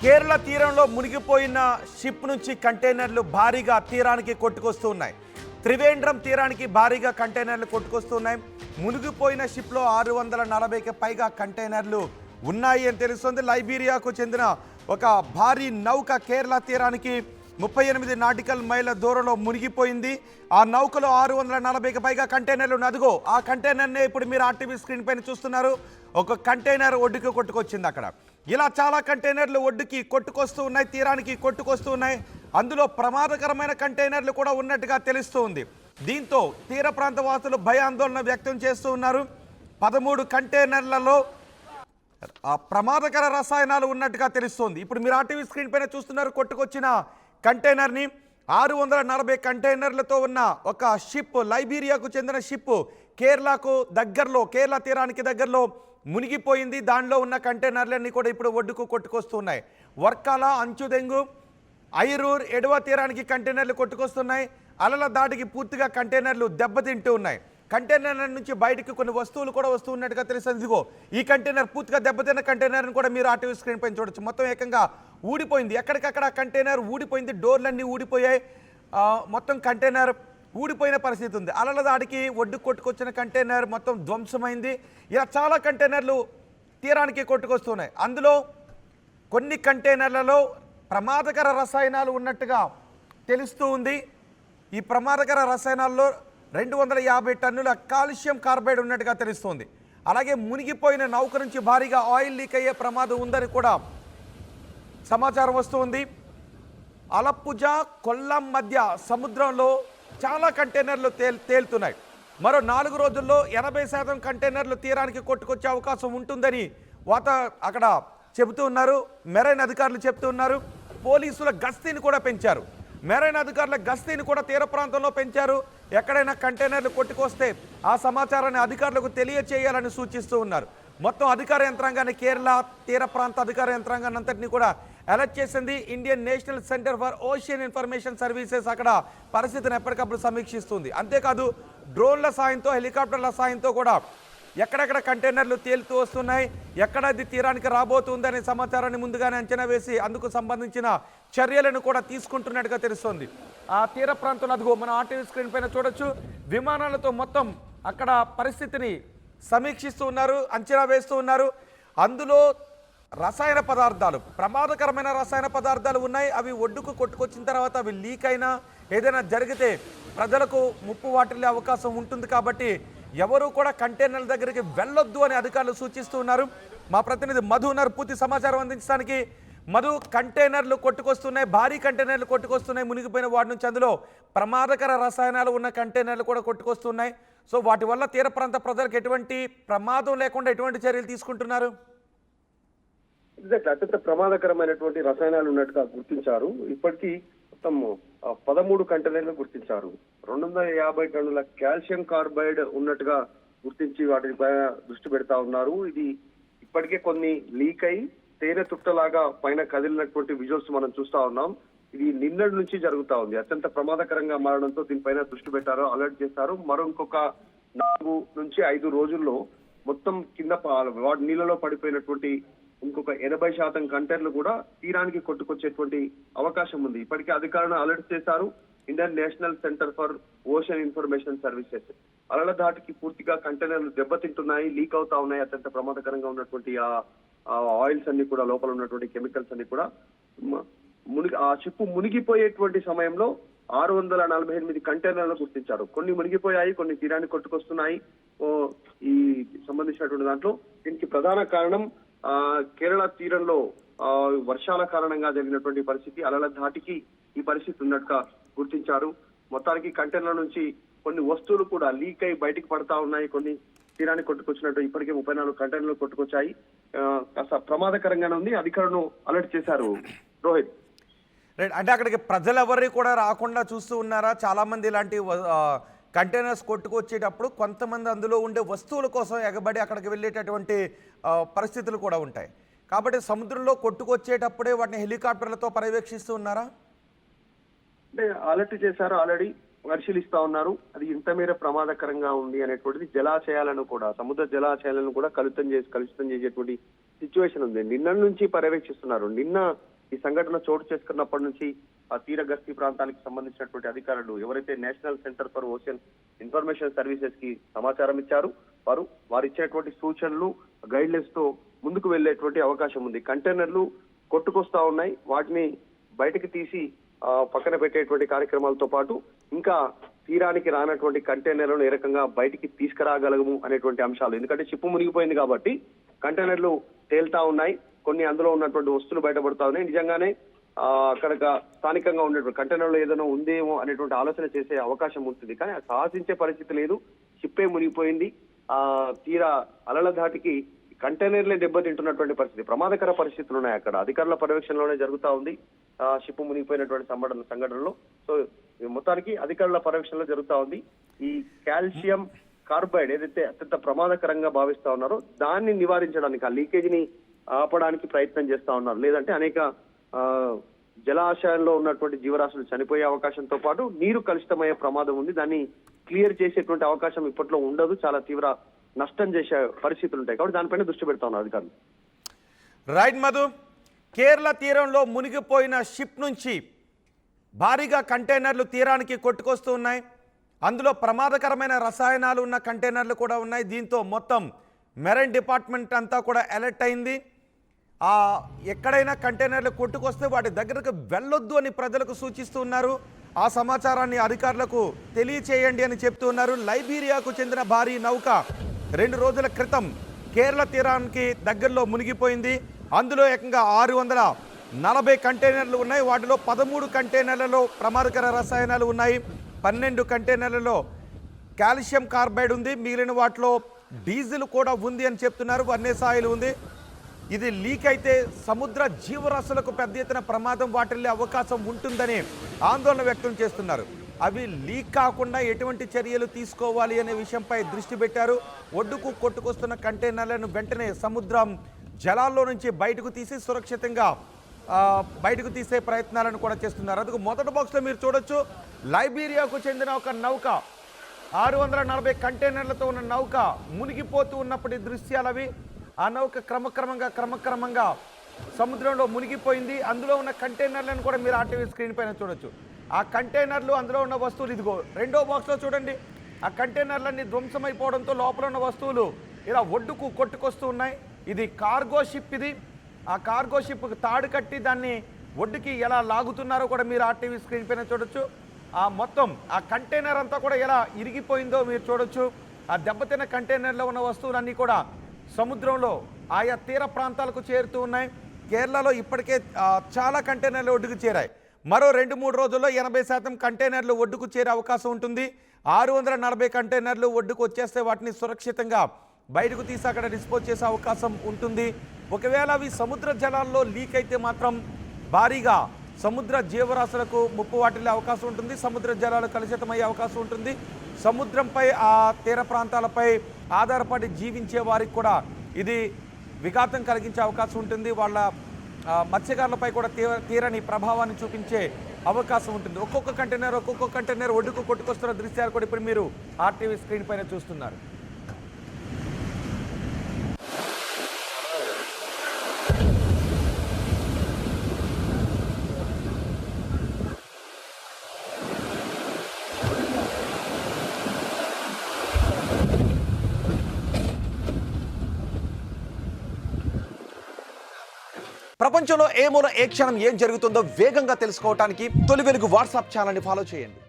కేరళ తీరంలో మునిగిపోయిన షిప్ నుంచి కంటైనర్లు భారీగా తీరానికి కొట్టుకొస్తూ ఉన్నాయి. త్రివేంద్రం తీరానికి భారీగా కంటైనర్లు కొట్టుకొస్తూ ఉన్నాయి. మునిగిపోయిన షిప్లో 640కి పైగా కంటైనర్లు ఉన్నాయి అని తెలుస్తుంది. లైబీరియాకు చెందిన ఒక భారీ నౌక కేరళ తీరానికి 38 నాటికల్ మైళ్ళ దూరంలో మునిగిపోయింది. ఆ నౌకలో 640కి పైగా కంటైనర్లు నదుగో ఆ కంటైనర్నే ఇప్పుడు మీరు ఆర్టీవీ స్క్రీన్ పైన చూస్తున్నారు. ఒక కంటైనర్ ఒడ్డుకి కొట్టుకొచ్చింది. అక్కడ ఇలా చాలా కంటైనర్లు ఒడ్డుకి కొట్టుకొస్తూ ఉన్నాయి, తీరానికి కొట్టుకొస్తూ ఉన్నాయి. అందులో ప్రమాదకరమైన కంటైనర్లు కూడా ఉన్నట్టుగా తెలుస్తూ ఉంది. దీంతో తీర ప్రాంత వాసులు భయాందోళన వ్యక్తం చేస్తూ ఉన్నారు. 13 కంటైనర్లలో ప్రమాదకర రసాయనాలు ఉన్నట్టుగా తెలుస్తోంది. ఇప్పుడు మీరు ఆర్టీవీ స్క్రీన్ పైన చూస్తున్నారు. కొట్టుకొచ్చిన కంటైనర్ని 640 కంటైనర్లతో ఉన్న ఒక షిప్, లైబీరియాకు చెందిన షిప్ కేరళ తీరానికి దగ్గరలో మునిగిపోయింది. దానిలో ఉన్న కంటైనర్లన్నీ కూడా ఇప్పుడు ఒడ్డుకు కొట్టుకొస్తున్నాయి. వర్కాల, అంచుదెంగు, ఐరూర్, ఎడవ తీరానికి కంటైనర్లు కొట్టుకొస్తున్నాయి. అలల దాటికి పూర్తిగా కంటైనర్లు దెబ్బతింటూ ఉన్నాయి. కంటైనర్ల నుంచి బయటికి కొన్ని వస్తువులు కూడా వస్తున్నట్టుగా తెలుస్తుంది. ఇదిగో ఈ కంటైనర్ పూర్తిగా దెబ్బతిన్న కంటైనర్ని కూడా మీరు ఆర్టీవీ స్క్రీన్ పైన చూడొచ్చు. మొత్తం ఏకంగా ఊడిపోయింది. ఎక్కడికక్కడ కంటైనర్ ఊడిపోయింది. డోర్లన్నీ ఊడిపోయాయి. మొత్తం కంటైనర్ ఊడిపోయిన పరిస్థితి ఉంది. అలల దాడికి ఒడ్డు కొట్టుకొచ్చిన కంటైనర్ మొత్తం ధ్వంసమైంది. ఇలా చాలా కంటైనర్లు తీరానికి కొట్టుకొస్తున్నాయి. అందులో కొన్ని కంటైనర్లలో ప్రమాదకర రసాయనాలు ఉన్నట్టుగా తెలుస్తూ ఉంది. ఈ ప్రమాదకర రసాయనాల్లో 250 టన్నుల కాల్షియం కార్బైడ్ ఉన్నట్టుగా తెలుస్తోంది. అలాగే మునిగిపోయిన నౌక నుంచి భారీగా ఆయిల్ లీక్ అయ్యే ప్రమాదం ఉందని కూడా సమాచారం వస్తుంది. అలప్పుజ, కొల్లం మధ్య సముద్రంలో చాలా కంటైనర్లు తేలుతున్నాయి. మరో 4 రోజుల్లో 80% కంటైనర్లు తీరానికి కొట్టుకొచ్చే అవకాశం ఉంటుందని అక్కడ చెబుతూ ఉన్నారు. మెరైన్ అధికారులు చెబుతూ ఉన్నారు. పోలీసుల గస్తీని కూడా పెంచారు. మెరైన్ అధికారుల గస్తీని కూడా తీర ప్రాంతంలో పెంచారు. ఎక్కడైనా కంటైనర్లు కొట్టుకొస్తే ఆ సమాచారాన్ని అధికారులకు తెలియచేయాలని సూచిస్తూ ఉన్నారు. మొత్తం అధికార యంత్రాంగాన్ని, కేరళ తీర ప్రాంత అధికార యంత్రాంగాన్ని అంతటినీ కూడా అలర్ట్ చేసింది. Indian national centre for ocean information services అక్కడ పరిస్థితిని ఎప్పటికప్పుడు సమీక్షిస్తుంది. అంతేకాదు డ్రోన్ల సాయంతో, హెలికాప్టర్ల సాయంతో కూడా ఎక్కడెక్కడ కంటైనర్లు తేలుతూ వస్తున్నాయి, ఎక్కడ అది తీరానికి రాబోతుందనే సమాచారాన్ని ముందుగానే అంచనా వేసి అందుకు సంబంధించిన చర్యలను కూడా తీసుకుంటున్నట్టుగా తెలుస్తోంది. ఆ తీర ప్రాంతంలో అదిగో మన ఆర్టీవీ స్క్రీన్ పైన చూడొచ్చు. విమానాలతో మొత్తం అక్కడ పరిస్థితిని సమీక్షిస్తూ ఉన్నారు, అంచనా వేస్తూ ఉన్నారు. అందులో రసాయన పదార్థాలు, ప్రమాదకరమైన రసాయన పదార్థాలు ఉన్నాయి. అవి ఒడ్డుకు కొట్టుకొచ్చిన తర్వాత అవి లీక్ అయినా ఏదైనా జరిగితే ప్రజలకు ముప్పు వాటిల్లే అవకాశం ఉంటుంది. కాబట్టి ఎవరు కూడా కంటైనర్ల దగ్గరికి వెళ్ళొద్దు అని అధికారులు సూచిస్తూ ఉన్నారు. మా ప్రతినిధి మధు ఉన్నారు పూర్తి సమాచారం అందించడానికి. మధు, కంటైనర్లు కొట్టుకొస్తున్నాయి, భారీ కంటైనర్లు కొట్టుకొస్తున్నాయి మునిగిపోయిన వాటి నుంచి. అందులో ప్రమాదకర రసాయనాలు ఉన్న కంటైనర్లు కూడా కొట్టుకొస్తున్నాయి. సో వాటి వల్ల తీర ప్రాంత ప్రజలకు ఎటువంటి ప్రమాదం లేకుండా ఎటువంటి చర్యలు తీసుకుంటున్నారు? ఎగ్జాక్ట్, అత్యంత ప్రమాదకరమైనటువంటి రసాయనాలు ఉన్నట్టుగా గుర్తించారు. ఇప్పటికీ మొత్తం 13 కంటైనర్లు గుర్తించారు. 250 టన్నుల కాల్షియం కార్బైడ్ ఉన్నట్టుగా గుర్తించి వాటిపై దృష్టి పెడతా ఉన్నారు. ఇది ఇప్పటికే కొన్ని లీక్ అయి తేనె తుట్టలాగా పైన కదిలినటువంటి విజువల్స్ మనం చూస్తా ఉన్నాం. ఇది నిన్నటి నుంచి జరుగుతా ఉంది. అత్యంత ప్రమాదకరంగా మారడంతో దీనిపైన దృష్టి పెట్టారు, అలర్ట్ చేశారు. మరో ఇంకొక 4 నుంచి 5 రోజుల్లో మొత్తం కింద నీళ్ళలో పడిపోయినటువంటి ఇంకొక 80% కంటైనర్లు కూడా తీరానికి కొట్టుకొచ్చేటువంటి అవకాశం ఉంది. ఇప్పటికే అధికారులను అలర్ట్ చేశారు. Indian national centre for ocean information services అలల దాటికి పూర్తిగా కంటైనర్లు దెబ్బతింటున్నాయి, లీక్ అవుతా ఉన్నాయి. అత్యంత ప్రమాదకరంగా ఉన్నటువంటి ఆ ఆయిల్స్ అన్ని కూడా, లోపల ఉన్నటువంటి కెమికల్స్ అన్ని కూడా ఆ షిప్ మునిగిపోయేటువంటి సమయంలో 648 కంటైనర్లను గుర్తించారు. కొన్ని మునిగిపోయాయి, కొన్ని తీరానికి కొట్టుకొస్తున్నాయి. ఈ సంబంధించినటువంటి దాంట్లో దీనికి ప్రధాన కారణం కేరళ తీరంలో వర్షాల కారణంగా జరిగినటువంటి పరిస్థితి, అలల ధాటికి ఈ పరిస్థితి ఉన్నట్టుగా గుర్తించారు. మొత్తానికి కంటైనర్ల నుంచి కొన్ని వస్తువులు కూడా లీక్ అయి బయటికి పడతా ఉన్నాయి. కొన్ని తీరానికి కొట్టుకొచ్చినట్టు ఇప్పటికే 34 కంటైనర్లు కొట్టుకొచ్చాయి. కాస్త ప్రమాదకరంగానే ఉంది. అధికారులను అలర్ట్ చేశారు. రోహిత్, రైట్, అంటే అక్కడికి ప్రజలు ఎవరు కూడా రాకుండా చూస్తూ ఉన్నారా? చాలా మంది ఇలాంటి కంటైనర్స్ కొట్టుకొచ్చేటప్పుడు కొంతమంది అందులో ఉండే వస్తువుల కోసం ఎగబడి అక్కడికి వెళ్ళేటటువంటి పరిస్థితులు కూడా ఉంటాయి. కాబట్టి సముద్రంలో కొట్టుకొచ్చేటప్పుడే వాటిని హెలికాప్టర్లతో పర్యవేక్షిస్తూ ఉన్నారా? అంటే అలర్ట్ చేశారు, ఆల్రెడీ పరిశీలిస్తా ఉన్నారు. అది ఇంత మేర ప్రమాదకరంగా ఉంది అనేటువంటిది జలాశయాలను కూడా, సముద్ర జలాశయాలను కూడా కలుషితం చేసేటువంటి సిచ్యువేషన్ ఉంది. నిన్న నుంచి పర్యవేక్షిస్తున్నారు. నిన్న ఈ సంఘటన చోటు చేసుకున్నప్పటి నుంచి ఆ తీర గస్తీ ప్రాంతానికి సంబంధించినటువంటి అధికారులు ఎవరైతే national centre for ocean information services కి సమాచారం ఇచ్చారు, వారు ఇచ్చినటువంటి సూచనలు గైడ్ లైన్స్ తో ముందుకు వెళ్లేటువంటి అవకాశం ఉంది. కంటైనర్లు కొట్టుకొస్తా ఉన్నాయి, వాటిని బయటకు తీసి పక్కన పెట్టేటువంటి కార్యక్రమాలతో పాటు ఇంకా తీరానికి రానటువంటి కంటైనర్లను ఏ రకంగా బయటికి తీసుకురాగలము అనేటువంటి అంశాలు. ఎందుకంటే షిప్ మునిగిపోయింది కాబట్టి కంటైనర్లు తేల్తా ఉన్నాయి, కొన్ని అందులో ఉన్నటువంటి వస్తువులు బయటపడతా ఉన్నాయి. నిజంగానే అక్కడ స్థానికంగా ఉన్నటువంటి కంటైనర్లో ఏదైనా ఉందేమో అనేటువంటి ఆలోచన చేసే అవకాశం ఉంటుంది. కానీ సాహసించే పరిస్థితి లేదు, షిప్పే మునిగిపోయింది. తీర అలల ధాటికి కంటైనర్లే దెబ్బతింటున్నటువంటి పరిస్థితి, ప్రమాదకర పరిస్థితులు ఉన్నాయి అక్కడ. అధికారుల పర్యవేక్షణలోనే జరుగుతా ఉంది షిప్ మునిగిపోయినటువంటి సంఘటనలో. సో మొత్తానికి అధికారుల పర్యవేక్షణలో జరుగుతా ఉంది. ఈ కాల్షియం కార్బైడ్ ఏదైతే అత్యంత ప్రమాదకరంగా భావిస్తా ఉన్నారో దాన్ని నివారించడానికి, ఆ లీకేజీని ఆపడానికి ప్రయత్నం చేస్తా ఉన్నారు. లేదంటే అనేక జలాశయాల్లో ఉన్నటువంటి జీవరాశులు చనిపోయే అవకాశంతో పాటు నీరు కలుషితమయ్యే ప్రమాదం ఉంది. దాన్ని క్లియర్ చేసేటువంటి అవకాశం ఇప్పట్లో ఉండదు, చాలా తీవ్ర నష్టం చేసే పరిస్థితులు ఉంటాయి. కాబట్టి దానిపైన దృష్టి పెడతా ఉన్నారు అధికారులు. రైట్ మధు, కేరళ తీరంలో మునిగిపోయిన షిప్ నుంచి భారీగా కంటైనర్లు తీరానికి కొట్టుకొస్తూ ఉన్నాయి. అందులో ప్రమాదకరమైన రసాయనాలు ఉన్న కంటైనర్లు కూడా ఉన్నాయి. దీంతో మొత్తం మెరైన్ డిపార్ట్మెంట్ అంతా కూడా అలర్ట్ అయింది. ఎక్కడైనా కంటైనర్లు కొట్టుకొస్తే వాటి దగ్గరకు వెళ్ళొద్దు అని ప్రజలకు సూచిస్తూ ఉన్నారు. ఆ సమాచారాన్ని అధికారులకు తెలియచేయండి అని చెప్తూ ఉన్నారు. లైబీరియాకు చెందిన భారీ నౌక 2 రోజుల క్రితం కేరళ తీరానికి దగ్గరలో మునిగిపోయింది. అందులో ఏకంగా 640 కంటైనర్లు ఉన్నాయి. వాటిలో 13 కంటైనర్లలో ప్రమాదకర రసాయనాలు ఉన్నాయి, 12 కంటైనర్లలో కాల్షియం కార్బైడ్ ఉంది, మిగిలిన వాటిలో డీజిల్ కూడా ఉంది అని చెప్తున్నారు, వన్నేస్ ఆయిల్ ఉంది. ఇది లీక్ అయితే సముద్ర జీవరాశులకు పెద్ద ఎత్తున ప్రమాదం వాటిల్లే అవకాశం ఉంటుందని ఆందోళన వ్యక్తం చేస్తున్నారు. అవి లీక్ కాకుండా ఎటువంటి చర్యలు తీసుకోవాలి అనే విషయంపై దృష్టి పెట్టారు. ఒడ్డుకు కొట్టుకొస్తున్న కంటైనర్లను వెంటనే సముద్రం జలాల్లో నుంచి బయటకు తీసి సురక్షితంగా బయటకు తీసే ప్రయత్నాలను కూడా చేస్తున్నారు. అందుకు మొదటి బాక్స్లో మీరు చూడొచ్చు, లైబీరియాకు చెందిన ఒక నౌక 640 కంటైనర్లతో ఉన్న నౌక మునిగిపోతూ ఉన్నప్పటి దృశ్యాలు అవి. ఆ నౌక క్రమక్రమంగా సముద్రంలో మునిగిపోయింది. అందులో ఉన్న కంటైనర్లను కూడా మీరు ఆర్టీవీ స్క్రీన్ పైన చూడొచ్చు. ఆ కంటైనర్లు, అందులో ఉన్న వస్తువులు ఇదిగో రెండో బాక్స్లో చూడండి. ఆ కంటైనర్లన్నీ ధ్వంసమైపోవడంతో లోపల ఉన్న వస్తువులు ఇలా ఒడ్డుకు కొట్టుకొస్తూ ఉన్నాయి. ఇది కార్గో షిప్. ఇది ఆ కార్గో షిప్కి తాడు కట్టి దాన్ని ఒడ్డుకి ఎలా లాగుతున్నారో కూడా మీరు ఆర్టీవీ స్క్రీన్ పైన చూడొచ్చు. మొత్తం ఆ కంటైనర్ అంతా కూడా ఎలా ఇరిగిపోయిందో మీరు చూడొచ్చు. ఆ దెబ్బతిన్న కంటైనర్లో ఉన్న వస్తువులన్నీ కూడా సముద్రంలో ఆయా తీర ప్రాంతాలకు చేరుతూ ఉన్నాయి. కేరళలో ఇప్పటికే చాలా కంటైనర్లు ఒడ్డుకు చేరాయి. మరో 2-3 రోజుల్లో 80% కంటైనర్లు ఒడ్డుకు చేరే అవకాశం ఉంటుంది. 640 కంటైనర్లు ఒడ్డుకు వచ్చేస్తే వాటిని సురక్షితంగా బయటకు తీసి అక్కడ డిస్పోజ్ చేసే అవకాశం ఉంటుంది. ఒకవేళ అవి సముద్ర జలాల్లో లీక్ అయితే మాత్రం భారీగా సముద్ర జీవరాశులకు ముప్పు వాటిల్లే అవకాశం ఉంటుంది. సముద్ర జలాలు కలుషితమయ్యే అవకాశం ఉంటుంది. సముద్రంపై ఆ తీర ప్రాంతాలపై ఆధారపడి జీవించే వారికి కూడా ఇది విఘాతం కలిగించే అవకాశం ఉంటుంది. వాళ్ళ మత్స్యకారులపై కూడా తీరని ప్రభావాన్ని చూపించే అవకాశం ఉంటుంది. ఒక్కొక్క కంటైనర్ ఒడ్డుకు కొట్టుకొస్తున్న దృశ్యాలు కూడా ఇప్పుడు మీరు ఆర్టీవీ స్క్రీన్ పైన చూస్తున్నారు. ప్రపంచంలో ఏ మూల ఏ క్షణం ఏం జరుగుతుందో వేగంగా తెలుసుకోవడానికి తొలి వెలుగు వాట్సాప్ ఛానల్ని ఫాలో చేయండి.